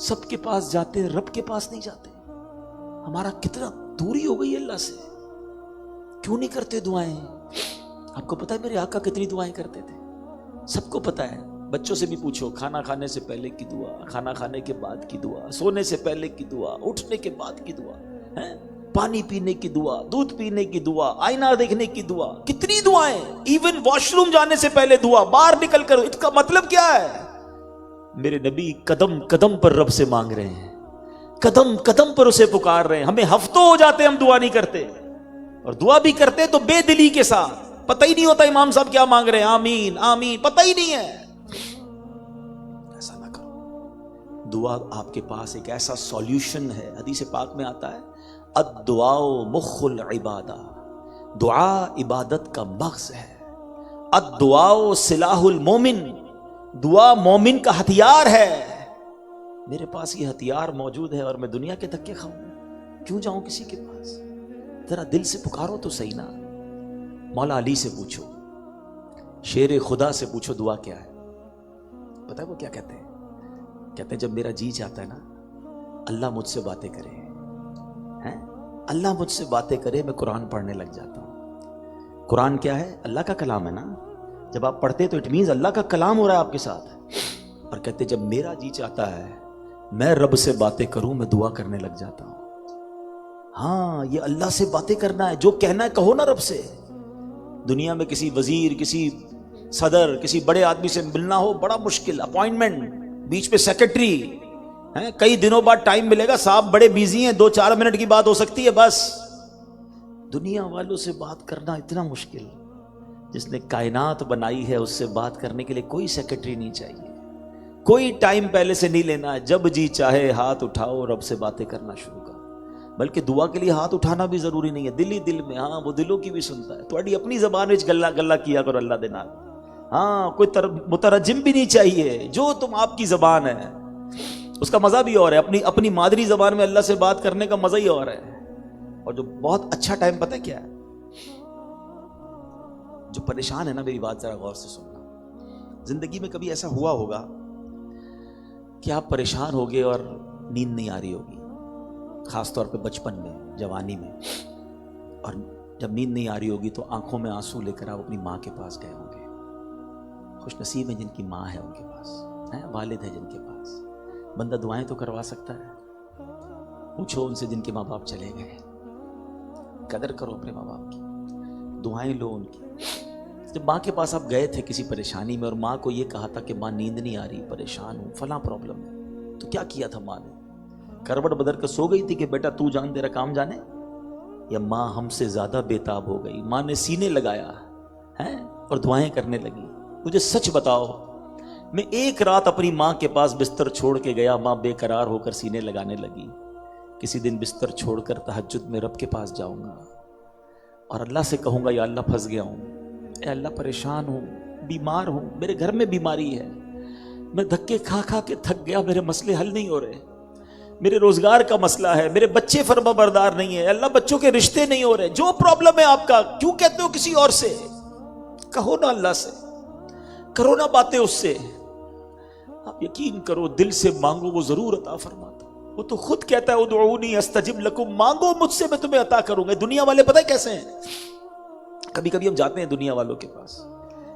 سب کے پاس جاتے ہیں، رب کے پاس نہیں جاتے۔ ہمارا کتنا دوری ہو گئی ہے اللہ سے، کیوں نہیں کرتے دعائیں؟ آپ کو پتا ہے میرے آقا کتنی دعائیں کرتے تھے؟ سب کو پتا ہے، بچوں سے بھی پوچھو، کھانا کھانے سے پہلے کی دعا، کھانا کھانے کے بعد کی دعا، سونے سے پہلے کی دعا، اٹھنے کے بعد کی دعا، پانی پینے کی دعا، دودھ پینے کی دعا، آئینہ دیکھنے کی دعا، کتنی دعائیں، ایون واش روم جانے سے پہلے دعا، باہر نکل کر۔ اس کا مطلب کیا ہے؟ میرے نبی قدم قدم پر رب سے مانگ رہے ہیں، قدم قدم پر اسے پکار رہے ہیں۔ ہمیں ہفتوں ہو جاتے ہم دعا نہیں کرتے، اور دعا بھی کرتے تو بے دلی کے ساتھ، پتہ ہی نہیں ہوتا امام صاحب کیا مانگ رہے ہیں، آمین آمین، پتہ ہی نہیں ہے۔ ایسا نہ کرو، دعا آپ کے پاس ایک ایسا سولیوشن ہے، حدیث پاک میں آتا ہے الدعاء مخ العبادہ، دعا عبادت کا مغز ہے۔ الدعاء سلاح المومن، دعا مومن کا ہتھیار ہے۔ میرے پاس یہ ہتھیار موجود ہے اور میں دنیا کے دھکے کھاؤں، کیوں جاؤں کسی کے پاس؟ ذرا دل سے پکارو تو صحیح نا۔ مولا علی سے پوچھو، شیر خدا سے پوچھو دعا کیا ہے، پتہ ہے وہ کیا کہتے ہیں؟ کہتے ہیں جب میرا جی چاہتا ہے نا، اللہ مجھ سے باتیں کرے، اللہ مجھ سے باتیں کرے، میں قرآن پڑھنے لگ جاتا ہوں۔ قرآن کیا ہے؟ اللہ کا کلام ہے نا، جب آپ پڑھتے تو اٹ مینز اللہ کا کلام ہو رہا ہے آپ کے ساتھ۔ اور کہتے جب میرا جی چاہتا ہے میں رب سے باتیں کروں، میں دعا کرنے لگ جاتا ہوں۔ ہاں یہ اللہ سے باتیں کرنا ہے، جو کہنا ہے کہو نا رب سے۔ دنیا میں کسی وزیر، کسی صدر کسی بڑے آدمی سے ملنا ہو بڑا مشکل، اپوائنٹمنٹ، بیچ میں سیکرٹری، کئی دنوں بعد ٹائم ملے گا، صاحب بڑے بیزی ہیں، 2-4 منٹ کی بات ہو سکتی ہے بس۔ دنیا والوں سے بات کرنا اتنا مشکل، جس نے کائنات بنائی ہے اس سے بات کرنے کے لیے کوئی سیکرٹری نہیں چاہیے، کوئی ٹائم پہلے سے نہیں لینا ہے، جب جی چاہے ہاتھ اٹھاؤ، رب سے باتیں کرنا شروع کرو۔ بلکہ دعا کے لیے ہاتھ اٹھانا بھی ضروری نہیں ہے، دل ہی دل میں، ہاں وہ دلوں کی بھی سنتا ہے، تھوڑی اپنی زبان میں گلا گلا کیا کرو اللہ دے نال، ہاں کوئی مترجم بھی نہیں چاہیے، جو تم آپ کی زبان ہے اس کا مزہ بھی اور ہے، اپنی مادری زبان میں اللہ سے بات کرنے کا مزہ ہی اور ہے۔ اور جو بہت اچھا ٹائم پتہ کیا ہے، جو پریشان ہے نا، میری بات ذرا غور سے سننا، زندگی میں کبھی ایسا ہوا ہوگا کہ آپ پریشان ہو گئے اور نیند نہیں آ رہی ہوگی، خاص طور پہ بچپن میں، جوانی میں، اور جب نیند نہیں آ رہی ہوگی تو آنکھوں میں آنسو لے کر آپ اپنی ماں کے پاس گئے ہوں گے۔ خوش نصیب ہیں جن کی ماں ہے ان کے پاس، والد ہے جن کے پاس، بندہ دعائیں تو کروا سکتا ہے۔ پوچھو ان سے جن کے ماں باپ چلے گئے، قدر کرو اپنے ماں باپ کی، دعائیں لو ان کی۔ جب ماں کے پاس آپ گئے تھے کسی پریشانی میں اور ماں کو یہ کہا تھا کہ ماں نیند نہیں آ رہی، پریشان ہوں، فلاں پرابلم ہے، تو کیا کیا تھا ماں نے؟ کروٹ بدل کر سو گئی تھی کہ بیٹا تو جان تیرا کام جانے؟ یا ماں ہم سے زیادہ بےتاب ہو گئی، ماں نے سینے لگایا ہے اور دعائیں کرنے لگی۔ مجھے سچ بتاؤ، میں ایک رات اپنی ماں کے پاس بستر چھوڑ کے گیا، ماں بے قرار ہو کر سینے لگانے لگی۔ کسی دن بستر چھوڑ کر تہجد میں رب کے پاس جاؤں گا اور اللہ سے کہوں گا یا اللہ پھنس گیا ہوں، اے اللہ پریشان ہوں، بیمار ہوں، میرے گھر میں بیماری ہے، میں دھکے کھا کھا کے تھک گیا، میرے مسئلے حل نہیں ہو رہے، میرے روزگار کا مسئلہ ہے، میرے بچے فرما بردار نہیں ہیں، اللہ بچوں کے رشتے نہیں ہو رہے، جو پرابلم ہے آپ کا، کیوں کہتے ہو کسی اور سے؟ کہو نا اللہ سے، کرو نا باتیں اس سے۔ آپ یقین کرو، دل سے مانگو وہ ضرور عطا فرماتا، وہ تو خود کہتا ہے ادعونی استجب لکم، مانگو مجھ سے میں تمہیں عطا کروں گا۔ دنیا والے پتہ ہے کیسے ہیں؟ کبھی کبھی ہم جاتے ہیں دنیا والوں کے پاس،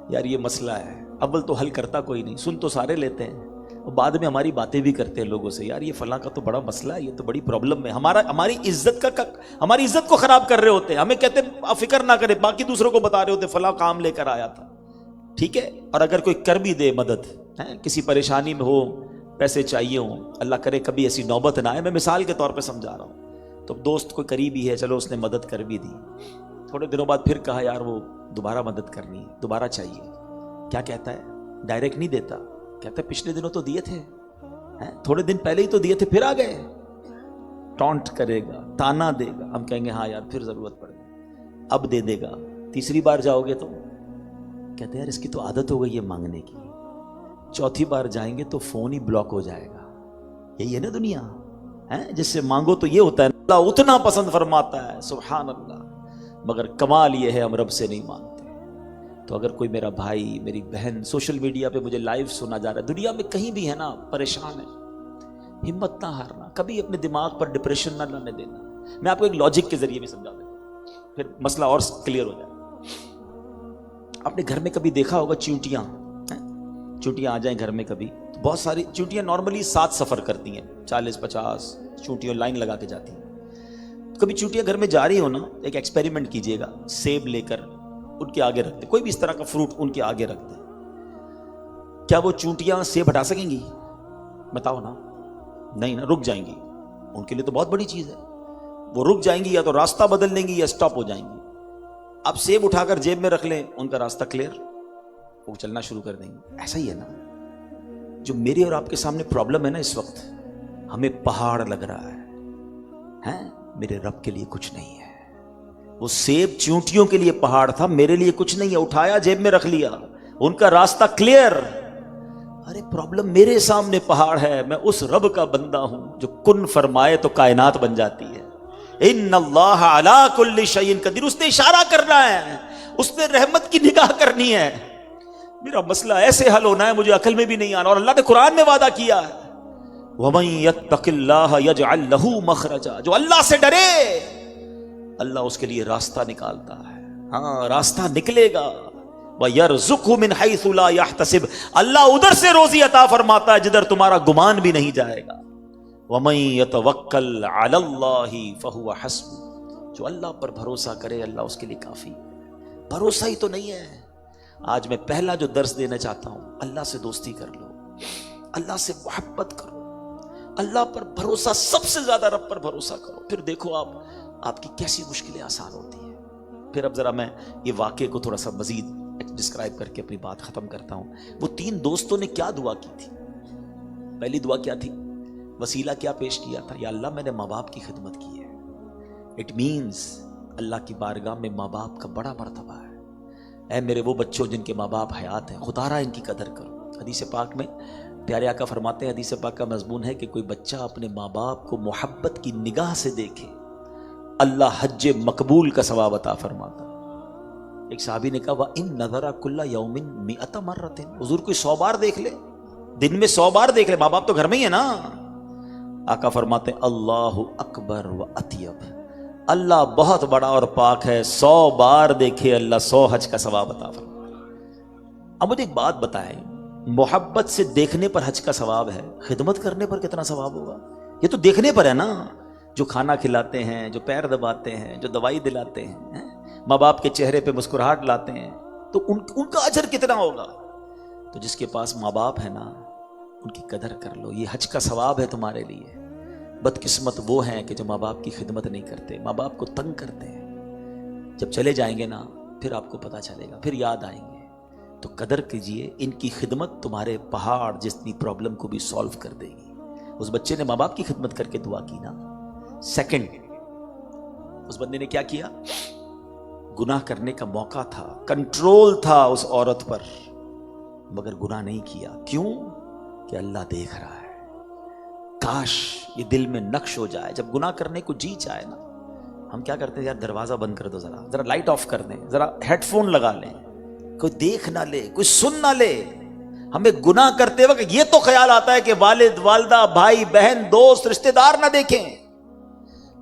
یار یہ مسئلہ ہے، اول تو حل کرتا کوئی نہیں، سن تو سارے لیتے ہیں، اور بعد میں ہماری باتیں بھی کرتے ہیں لوگوں سے، یار یہ فلاں کا تو بڑا مسئلہ ہے، یہ تو بڑی پرابلم ہے، ہماری عزت کو خراب کر رہے ہوتے ہیں، ہمیں کہتے ہیں آپ فکر نہ کرے، باقی دوسروں کو بتا رہے ہوتے فلاں کام لے کر آیا تھا، ٹھیک ہے۔ اور اگر کوئی کر بھی دے مدد، کسی پریشانی میں ہو، پیسے چاہیے ہوں، اللہ کرے کبھی ایسی نوبت نہ آئے، میں مثال کے طور پہ سمجھا رہا ہوں، تو دوست کوئی قریبی ہے، چلو اس نے مدد کر بھی دی، تھوڑے دنوں بعد پھر کہا یار وہ دوبارہ مدد کرنی ہے، دوبارہ چاہیے، کیا کہتا ہے؟ ڈائریکٹ نہیں دیتا، کہتا ہے پچھلے دنوں تو دیے تھے، تھوڑے دن پہلے ہی تو دیے تھے، پھر آ گئے۔ ٹونٹ کرے گا، تانا دے گا، ہم کہیں گے ہاں یار پھر ضرورت پڑ گئی، اب دے دے گا، تیسری بار جاؤ گے تو کہتے ہیں یار اس کی تو عادت ہو گئی ہے مانگنے کی، چوتھی بار جائیں گے تو فون ہی بلاک ہو جائے گا۔ یہی ہے نا دنیا، جس سے مانگو تو یہ ہوتا ہے، اللہ اتنا پسند فرماتا ہے، سبحان اللہ، مگر کمال یہ ہے ہم رب سے نہیں مانگتے۔ تو اگر کوئی میرا بھائی، میری بہن سوشل میڈیا پہ مجھے لائیو سنا جا رہا ہے، دنیا میں کہیں بھی ہے نا، پریشان ہے، ہمت نہ ہارنا، کبھی اپنے دماغ پر ڈپریشن نہ لانے دینا۔ میں آپ کو ایک لاجک کے ذریعے بھی سمجھا دیتا ہوں، پھر مسئلہ اور کلیئر ہو جائے۔ آپ نے گھر میں کبھی دیکھا ہوگا چیونٹیاں آ جائیں گھر میں کبھی، تو بہت ساری چیونٹیاں نارملی 7 سفر کرتی ہیں، 40-50 چیونٹیاں لائن لگا کے جاتی ہیں۔ کبھی چیونٹیاں گھر میں جا رہی ہو نا، ایک ایکسپیریمنٹ کیجئے گا، سیب لے کر ان کے آگے رکھتے، کوئی بھی اس طرح کا فروٹ ان کے آگے رکھتے، کیا وہ چیونٹیاں سیب ہٹا سکیں گی؟ بتاؤ نا، نہیں نا، رک جائیں گی، ان کے لیے تو بہت بڑی چیز ہے، وہ رک جائیں گی، یا تو راستہ بدل لیں گی یا سٹاپ ہو جائیں گی۔ اب سیب اٹھا کر جیب میں رکھ لیں، ان کا راستہ کلیئر، وہ چلنا شروع کر دیں گے۔ ایسا ہی ہے نا، جو میری اور آپ کے سامنے پرابلم ہے نا اس وقت، ہمیں پہاڑ لگ رہا ہے، میرے رب کے لیے کچھ نہیں ہے۔ وہ سیب چیونٹیوں کے لیے پہاڑ تھا، میرے لیے کچھ نہیں ہے، اٹھایا جیب میں رکھ لیا، ان کا راستہ کلیئر۔ ارے پرابلم میرے سامنے پہاڑ ہے، میں اس رب کا بندہ ہوں جو کن فرمائے تو کائنات بن جاتی ہے۔ ان اللہ علی کل شیء قدیر، اس نے اشارہ کرنا ہے، اس نے رحمت کی نگاہ کرنی ہے، میرا مسئلہ ایسے حل ہونا ہے، مجھے عقل میں بھی نہیں آنا، اور اللہ نے قرآن میں وعدہ کیا ہے وَمَن يَتَّقِ اللَّهَ يَجْعَلْ لَهُ مَخْرَجًا، جو اللہ سے ڈرے اللہ اس کے لیے راستہ نکالتا ہے، ہاں راستہ نکلے گا۔ وَيَرْزُقْهُ مِنْ حَيْثُ لَا يَحْتَسِبُ، اللہ ادھر سے روزی عطا فرماتا ہے جدھر تمہارا گمان بھی نہیں جائے گا۔ وَمَن يَتَوَكَّلْ عَلَى اللَّهِ فَهُوَ حَسْبُهُ، جو اللہ پر بھروسہ کرے اللہ اس کے لیے کافی۔ بھروسہ ہی تو نہیں ہے، آج میں پہلا جو درس دینا چاہتا ہوں، اللہ سے دوستی کر لو، اللہ سے محبت کرو، اللہ پر بھروسہ، سب سے زیادہ رب پر بھروسہ کرو، پھر دیکھو آپ کی کیسی مشکلیں آسان ہوتی ہیں۔ پھر اب ذرا میں یہ واقعے کو تھوڑا سا مزید ڈسکرائب کر کے اپنی بات ختم کرتا ہوں۔ وہ 3 دوستوں نے کیا دعا کی تھی؟ پہلی دعا کیا تھی؟ وسیلہ کیا پیش کیا تھا؟ یا اللہ میں نے ماں باپ کی خدمت کی ہے۔ اٹ مینز اللہ کی بارگاہ میں ماں باپ کا بڑا مرتبہ ہے۔ اے میرے وہ بچوں جن کے ماں باپ حیات ہیں، خدا را ان کی قدر کرو۔ حدیث پاک میں پیارے آقا فرماتے ہیں، حدیث پاک کا مضمون ہے کہ کوئی بچہ اپنے ماں باپ کو محبت کی نگاہ سے دیکھے، اللہ حج مقبول کا ثواب عطا فرماتا۔ ایک صحابی نے کہا وَإِن نَظَرَ كُلَّ يَوْمٍ 100 مرة، حضور کوئی 100 بار دیکھ لے، دن میں 100 بار دیکھ لے، ماں باپ تو گھر میں ہی ہے نا۔ آقا فرماتے اللہ اکبر و اطیب، اللہ بہت بڑا اور پاک ہے، 100 بار دیکھے اللہ 100 حج کا ثواب عطا فرماتا۔ اب مجھے ایک بات بتائیں، محبت سے دیکھنے پر حج کا ثواب ہے، خدمت کرنے پر کتنا ثواب ہوگا؟ یہ تو دیکھنے پر ہے نا، جو کھانا کھلاتے ہیں، جو پیر دباتے ہیں، جو دوائی دلاتے ہیں، ماں باپ کے چہرے پہ مسکراہٹ لاتے ہیں، تو ان کا اجر کتنا ہوگا؟ تو جس کے پاس ماں باپ ہے نا، ان کی قدر کر لو، یہ حج کا ثواب ہے تمہارے لیے۔ بدقسمت وہ ہیں کہ جو ماں باپ کی خدمت نہیں کرتے، ماں باپ کو تنگ کرتے ہیں۔ جب چلے جائیں گے نا، پھر آپ کو پتا چلے گا، پھر یاد آئیں گے۔ تو قدر کیجئے، ان کی خدمت تمہارے پہاڑ جتنی پرابلم کو بھی سولو کر دے گی۔ اس بچے نے ماں باپ کی خدمت کر کے دعا کی نا۔ سیکنڈ، اس بندے نے کیا کیا؟ گناہ کرنے کا موقع تھا، کنٹرول تھا اس عورت پر، مگر گناہ نہیں کیا۔ کیوں؟ کہ اللہ دیکھ رہا ہے۔ کاش یہ دل میں نقش ہو جائے، جب گناہ کرنے کو جی چاہے نا، ہم کیا کرتے ہیں؟ یار دروازہ بند کر دو، ذرا لائٹ آف کر دیں، ذرا ہیڈ فون لگا لیں، کوئی دیکھ نہ لے، کوئی سن نہ لے۔ ہمیں گناہ کرتے وقت یہ تو خیال آتا ہے کہ والد والدہ بھائی بہن دوست رشتہ دار نہ دیکھیں،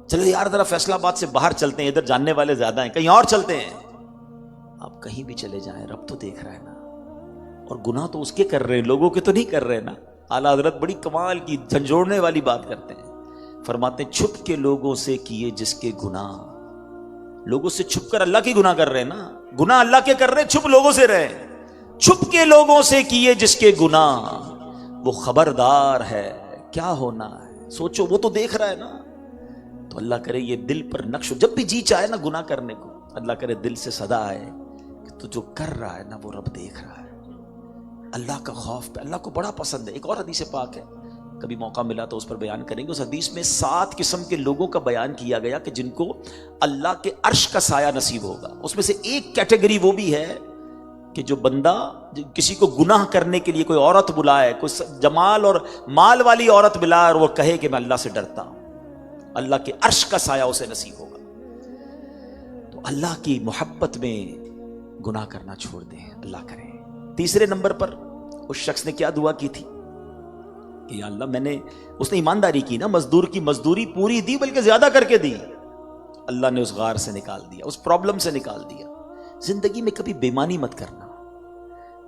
چلو یار ذرا فیصلہ آباد سے باہر چلتے ہیں، ادھر جاننے والے زیادہ ہیں، کہیں اور چلتے ہیں۔ آپ کہیں بھی چلے جائیں، رب تو دیکھ رہا ہے نا۔ اور گناہ تو اس کے کر رہے ہیں، لوگوں کے تو نہیں کر رہے نا۔ اعلیٰ حضرت بڑی کمال کی جھنجھوڑنے والی بات کرتے ہیں، فرماتے ہیں چھپ کے لوگوں سے کیے جس کے گناہ، لوگوں سے چھپ کر اللہ کی گناہ کر رہے ہیں نا، گناہ اللہ کے کر رہے ہیں، چھپ لوگوں سے رہے، چھپ کے لوگوں سے کیے جس کے گناہ، وہ خبردار ہے کیا ہونا ہے۔ سوچو، وہ تو دیکھ رہا ہے نا۔ تو اللہ کرے یہ دل پر نقش ہو، جب بھی جی چاہے نا گناہ کرنے کو، اللہ کرے دل سے صدا آئے کہ تو جو کر رہا ہے نا وہ رب دیکھ رہا ہے۔ اللہ کا خوف پہ اللہ کو بڑا پسند ہے۔ ایک اور حدیث پاک ہے، کبھی موقع ملا تو اس پر بیان کریں گے۔ اس حدیث میں 7 قسم کے لوگوں کا بیان کیا گیا کہ جن کو اللہ کے عرش کا سایہ نصیب ہوگا۔ اس میں سے ایک کیٹیگری وہ بھی ہے کہ جو بندہ کسی کو گناہ کرنے کے لیے کوئی عورت بلائے، کوئی جمال اور مال والی عورت بلائے اور وہ کہے کہ میں اللہ سے ڈرتا ہوں، اللہ کے عرش کا سایہ اسے نصیب ہوگا۔ تو اللہ کی محبت میں گناہ کرنا چھوڑ دیں، اللہ کرے۔ تیسرے نمبر پر اس شخص نے کیا دعا کی تھی کہ یا اللہ اس نے ایمانداری کی نا، مزدور کی مزدوری پوری دی بلکہ زیادہ کر کے دی، اللہ نے اس غار سے نکال دیا، اس پرابلم سے نکال دیا۔ زندگی میں کبھی بےمانی مت کرنا،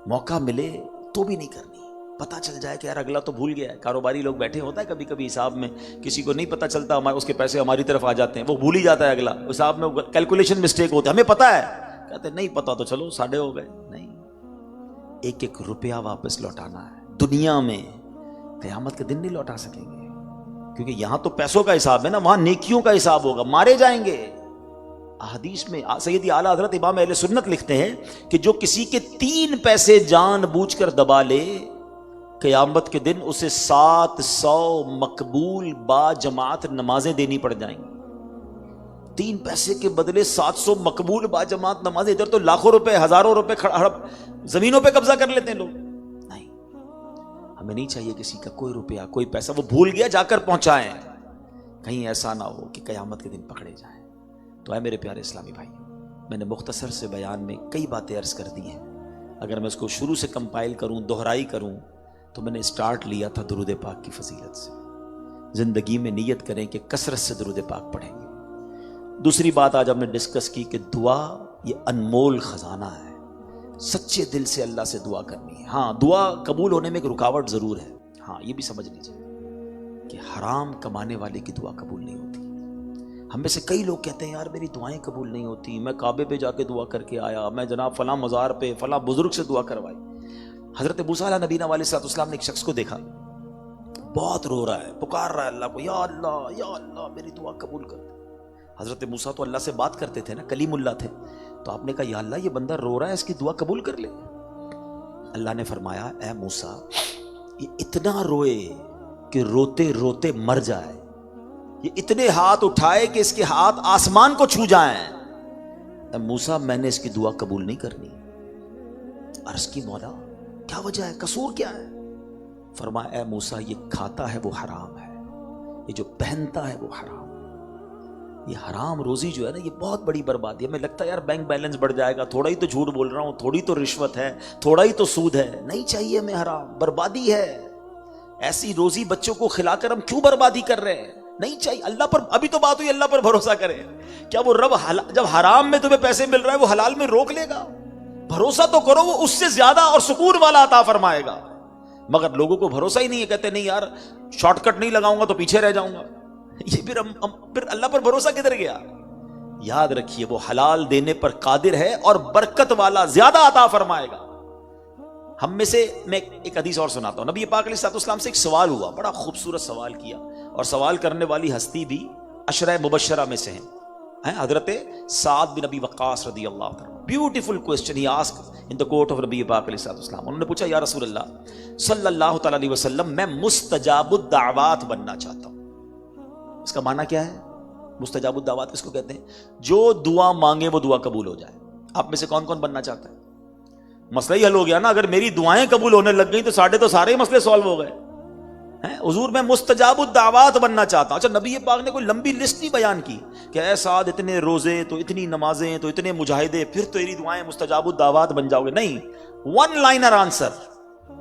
موقع ملے تو بھی نہیں کرنی، پتہ چل جائے کہ یار اگلا تو بھول گیا ہے۔ کاروباری لوگ بیٹھے ہوتا ہے کبھی کبھی حساب میں، کسی کو نہیں پتہ چلتا، اس کے پیسے ہماری طرف آ جاتے ہیں، وہ بھول ہی جاتا ہے، اگلا حساب میں کیلکولیشن مسٹیک ہوتے، ہمیں پتہ ہے، کہتے ہیں نہیں پتہ تو چلو 7.5 ہو گئے۔ نہیں، ایک ایک روپیہ واپس لوٹانا ہے۔ دنیا میں قیامت کے دن نہیں لوٹا سکیں گے، کیونکہ یہاں تو پیسوں کا حساب ہے نا، وہاں نیکیوں کا حساب ہوگا، مارے جائیں گے۔ حدیث میں سیدی اعلیٰ حضرت امام اہل سنت لکھتے ہیں کہ جو کسی کے 3 پیسے جان بوجھ کر دبا لے، قیامت کے دن اسے 700 مقبول با جماعت نمازیں دینی پڑ جائیں گی۔ 3 پیسے کے بدلے 700 مقبول با جماعت نمازیں، ادھر تو لاکھوں روپے ہزاروں روپے زمینوں پہ قبضہ کر لیتے ہیں لوگ۔ نہیں، ہمیں نہیں چاہیے کسی کا کوئی روپیہ کوئی پیسہ، وہ بھول گیا جا کر پہنچائیں، کہیں ایسا نہ ہو کہ قیامت کے دن پکڑے جائیں۔ تو اے میرے پیارے اسلامی بھائی، میں نے مختصر سے بیان میں کئی باتیں عرض کر دی ہیں، اگر میں اس کو شروع سے کمپائل کروں، دہرائی کروں، تو میں نے اسٹارٹ لیا تھا درود پاک کی فضیلت سے۔ زندگی میں نیت کریں کہ کثرت سے درود پاک پڑھیں گے۔ دوسری بات آج ہم نے ڈسکس کی کہ دعا یہ انمول خزانہ ہے، سچے دل سے اللہ سے دعا کرنی ہے۔ ہاں، دعا قبول ہونے میں ایک رکاوٹ ضرور ہے، ہاں یہ بھی سمجھ لیجیے کہ حرام کمانے والے کی دعا قبول نہیں ہوتی، ہم میں سے کئی لوگ کہتے ہیں یار میری دعائیں قبول نہیں ہوتی، میں کعبے پہ جا کے دعا کر کے آیا، میں جناب فلاں مزار پہ فلاں بزرگ سے دعا کروائی۔ حضرت موسیٰ علیہ نبینا علیہ السلام نے ایک شخص کو دیکھا، بہت رو رہا ہے، پکار رہا ہے اللہ کو، یا اللہ میری دعا قبول کر دے۔ حضرت موسیٰ تو اللہ سے بات کرتے تھے نا، کلیم اللہ تھے، تو آپ نے کہا یا اللہ یہ بندہ رو رہا ہے، اس کی دعا قبول کر لے۔ اللہ نے فرمایا اے موسیٰ یہ اتنا روئے کہ روتے روتے مر جائے، یہ اتنے ہاتھ اٹھائے کہ اس کے ہاتھ آسمان کو چھو جائیں، اے موسیٰ میں نے اس کی دعا قبول نہیں کرنی۔ عرض کی مولا کیا وجہ ہے، قصور کیا ہے؟ فرمایا اے موسیٰ یہ کھاتا ہے وہ حرام ہے، یہ جو پہنتا ہے وہ حرام، یہ حرام روزی جو ہے نا یہ بہت بڑی بربادی ہے۔ ہمیں لگتا ہے یار بینک بیلنس بڑھ جائے گا، تھوڑا ہی تو جھوٹ بول رہا ہوں، تھوڑی تو رشوت ہے، تھوڑا ہی تو سود ہے، نہیں چاہیے ہمیں حرام، بربادی ہے۔ ایسی روزی بچوں کو کھلا کر ہم کیوں بربادی کر رہے ہیں؟ نہیں چاہیے۔ اللہ پر ابھی تو بات ہوئی اللہ پر بھروسہ کرے، کیا وہ رب جب حرام میں تمہیں پیسے مل رہا ہے وہ حلال میں روک لے گا؟ بھروسہ تو کرو، وہ اس سے زیادہ اور سکون والا عطا فرمائے گا۔ مگر لوگوں کو بھروسہ ہی نہیں ہے، کہتے نہیں یار شارٹ کٹ نہیں لگاؤں گا تو پیچھے رہ جاؤں گا۔ یہ پھر اللہ پر بھروسہ کدھر گیا؟ یاد رکھیے وہ حلال دینے پر قادر ہے اور برکت والا زیادہ عطا فرمائے گا۔ ہم میں سے میں ایک حدیث اور سناتا ہوں، نبی پاک علیہ السلام سے ایک سوال ہوا، بڑا خوبصورت سوال کیا، اور سوال کرنے والی ہستی بھی عشرہ مبشرہ میں سے ہیں، حضرت سعد بن ابی وقاص رضی اللہ عنہ۔ Beautiful question he asked in the court of نبی پاک علیہ السلام۔ انہوں نے پوچھا یا رسول اللہ صلی اللہ تعالی علیہ وسلم میں مستجاب الدعوات بننا چاہتا ہوں۔ اس کا معنی کیا ہے؟ مستجاب الدعوات کس کو کہتے ہیں؟ جو دعا مانگے وہ دعا قبول ہو جائے۔ آپ میں سے کون کون بننا چاہتا ہے؟ مسئلہ ہی حل ہو گیا نا، اگر میری دعائیں قبول ہونے لگ گئیں تو سارے مسئلے سالو ہو گئے ہیں۔ حضور میں مستجاب الدعوات بننا چاہتا ہوں۔ اچھا نبی پاک نے کوئی لمبی لسٹ نہیں بیان کی کہ اے سعد اتنے روزے تو اتنی نمازیں تو اتنے مجاہدے پھر تو تیری دعائیں مستجاب الدعوات بن جاؤ گے، نہیں، ون لائنر آنسر۔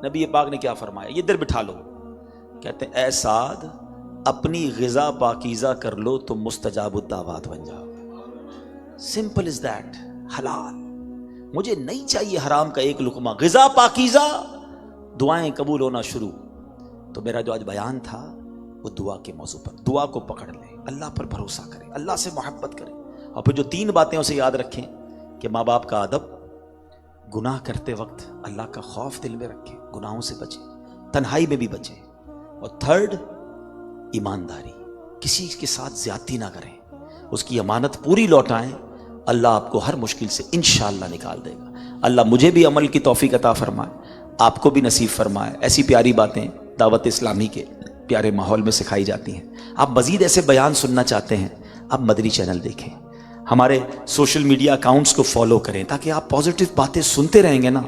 نبی پاک نے کیا فرمایا؟ یہ ادھر بٹھا لو، کہتے ہیں اے سعد اپنی غذا پاکیزہ کر لو تو مستجاب الدعوات بن جاؤ گے۔ سمپل از دیٹ، حلال، مجھے نہیں چاہیے حرام کا ایک لقمہ، غذا پاکیزہ، دعائیں قبول ہونا شروع۔ تو میرا جو آج بیان تھا وہ دعا کے موضوع پر، دعا کو پکڑ لیں، اللہ پر بھروسہ کریں، اللہ سے محبت کریں، اور پھر جو 3 باتیں اسے یاد رکھیں کہ ماں باپ کا ادب، گناہ کرتے وقت اللہ کا خوف دل میں رکھیں، گناہوں سے بچیں، تنہائی میں بھی بچیں، اور 3 ایمانداری، کسی کے ساتھ زیادتی نہ کریں، اس کی امانت پوری لوٹائیں، اللہ آپ کو ہر مشکل سے انشاءاللہ نکال دے گا۔ اللہ مجھے بھی عمل کی توفیق عطا فرمائے، آپ کو بھی نصیب فرمائے۔ ایسی پیاری باتیں دعوت اسلامی کے پیارے ماحول میں سکھائی جاتی ہیں۔ آپ مزید ایسے بیان سننا چاہتے ہیں، آپ مدنی چینل دیکھیں، ہمارے سوشل میڈیا اکاؤنٹس کو فالو کریں، تاکہ آپ پازیٹیو باتیں سنتے رہیں گے نا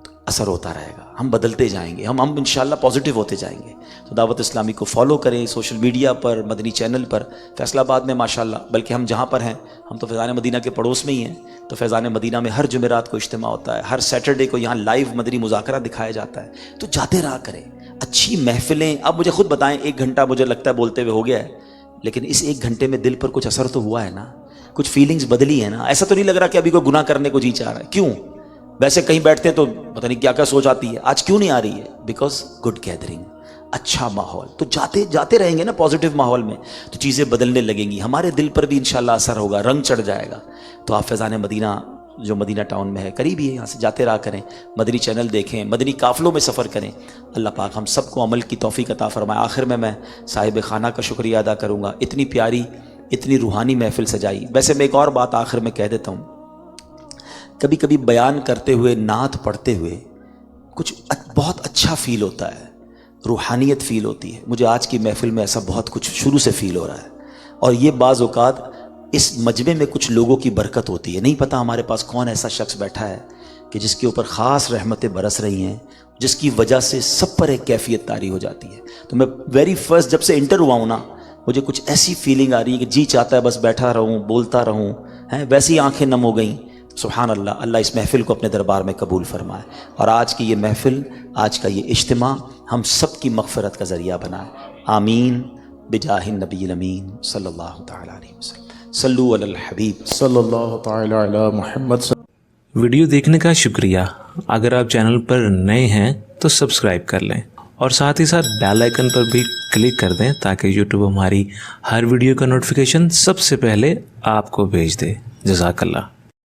تو اثر ہوتا رہے گا، ہم بدلتے جائیں گے، ہم انشاءاللہ پازیٹیو ہوتے جائیں گے۔ تو دعوت اسلامی کو فالو کریں سوشل میڈیا پر، مدنی چینل پر۔ فیصل آباد میں ماشاءاللہ، بلکہ ہم جہاں پر ہیں، ہم تو فیضان مدینہ کے پڑوس میں ہی ہیں، تو فیضان مدینہ میں ہر جمعرات کو اجتماع ہوتا ہے، ہر سیٹرڈے کو یہاں لائیو مدنی مذاکرہ دکھایا جاتا ہے، تو جاتے رہا کریں، اچھی محفلیں۔ اب مجھے خود بتائیں، 1 گھنٹہ مجھے لگتا ہے بولتے ہوئے ہو گیا ہے، لیکن اس 1 گھنٹے میں دل پر کچھ اثر تو ہوا ہے نا، کچھ فیلنگز بدلی ہے نا، ایسا تو نہیں لگ رہا کہ ابھی کوئی گناہ کرنے کو جی چاہ رہا ہے۔ کیوں؟ ویسے کہیں بیٹھتے تو پتہ نہیں کیا کیا سوچ آتی ہے، آج کیوں نہیں آ رہی ہے؟ بیکاز گڈ گیدرنگ، اچھا ماحول، تو جاتے رہیں گے نا پازیٹیو ماحول میں، تو چیزیں بدلنے لگیں گی، ہمارے دل پر بھی انشاءاللہ اثر ہوگا، رنگ چڑھ جائے گا۔ تو آپ فیضان مدینہ جو مدینہ ٹاؤن میں ہے، قریب ہی ہے، یہاں سے جاتے رہا کریں، مدنی چینل دیکھیں، مدنی قافلوں میں سفر کریں۔ اللہ پاک ہم سب کو عمل کی توفیق عطا فرمائے۔ آخر میں صاحب خانہ کا شکریہ ادا کروں گا، اتنی پیاری، اتنی روحانی محفل سجائی۔ ویسے میں ایک اور بات آخر میں کہہ دیتا ہوں، کبھی کبھی بیان کرتے ہوئے، نعت پڑھتے ہوئے کچھ بہت اچھا فیل ہوتا ہے، روحانیت فیل ہوتی ہے۔ مجھے آج کی محفل میں ایسا بہت کچھ شروع سے فیل ہو رہا ہے، اور یہ بعض اوقات اس مجمع میں کچھ لوگوں کی برکت ہوتی ہے۔ نہیں پتہ ہمارے پاس کون ایسا شخص بیٹھا ہے کہ جس کے اوپر خاص رحمتیں برس رہی ہیں، جس کی وجہ سے سب پر ایک کیفیت طاری ہو جاتی ہے۔ تو میں ویری فرسٹ جب سے انٹر ہوا ہوں نا، مجھے کچھ ایسی فیلنگ آ رہی ہے کہ جی چاہتا ہے بس بیٹھا رہوں، بولتا رہوں، ویسی آنکھیں نم ہو گئیں۔ سبحان اللہ، اللہ اس محفل کو اپنے دربار میں قبول فرمائے، اور آج کی یہ محفل، آج کا یہ اجتماع ہم سب کی مغفرت کا ذریعہ بنائے۔ آمین بجاہ النبی الامین صلی اللہ تعالی علیہ وسلم۔ صلو علی الحبیب صلی اللہ تعالی علی محمد۔ ویڈیو دیکھنے کا شکریہ۔ اگر آپ چینل پر نئے ہیں تو سبسکرائب کر لیں، اور ساتھ ہی ساتھ بیل آئیکن پر بھی کلک کر دیں تاکہ یوٹیوب ہماری ہر ویڈیو کا نوٹیفیکیشن سب سے پہلے آپ کو بھیج دے۔ جزاک اللہ۔